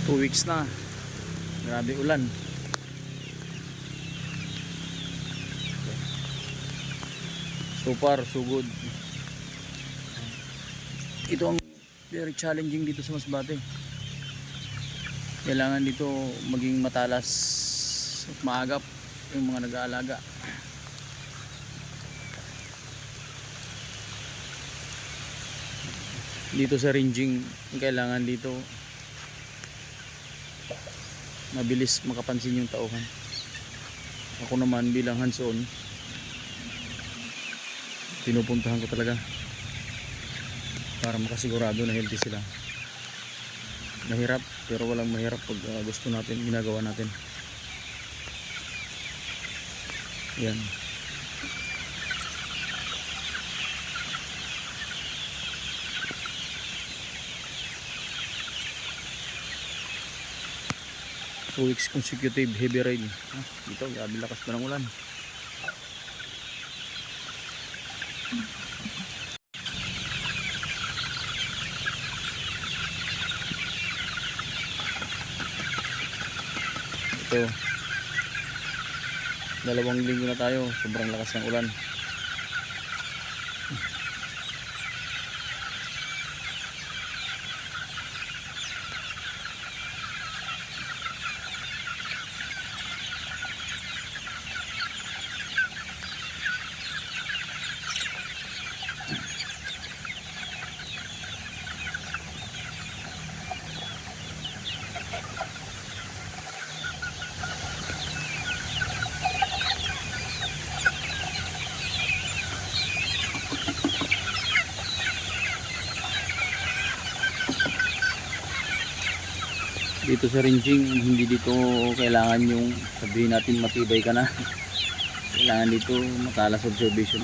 2 weeks na, grabe ulan. So far so good. Ito ang very challenging dito sa Masbate. Kailangan dito maging matalas at maagap yung mga nag-aalaga. Dito sa ranging, kailangan dito mabilis makapansin yung tauhan. Ako naman bilang hands-on, pinupuntahan ko talaga para makasigurado na healthy sila. Mahirap, pero walang mahirap pag gusto natin, ginagawa natin. Yan. Two weeks consecutive heavy rain. Dito, grabe lakas pa ng ulan. Ito, 2 linggo na tayo, sobrang lakas ng ulan. Dito sa ranging, hindi dito kailangan yung sabihin natin matibay ka na. Kailangan dito matalas observation.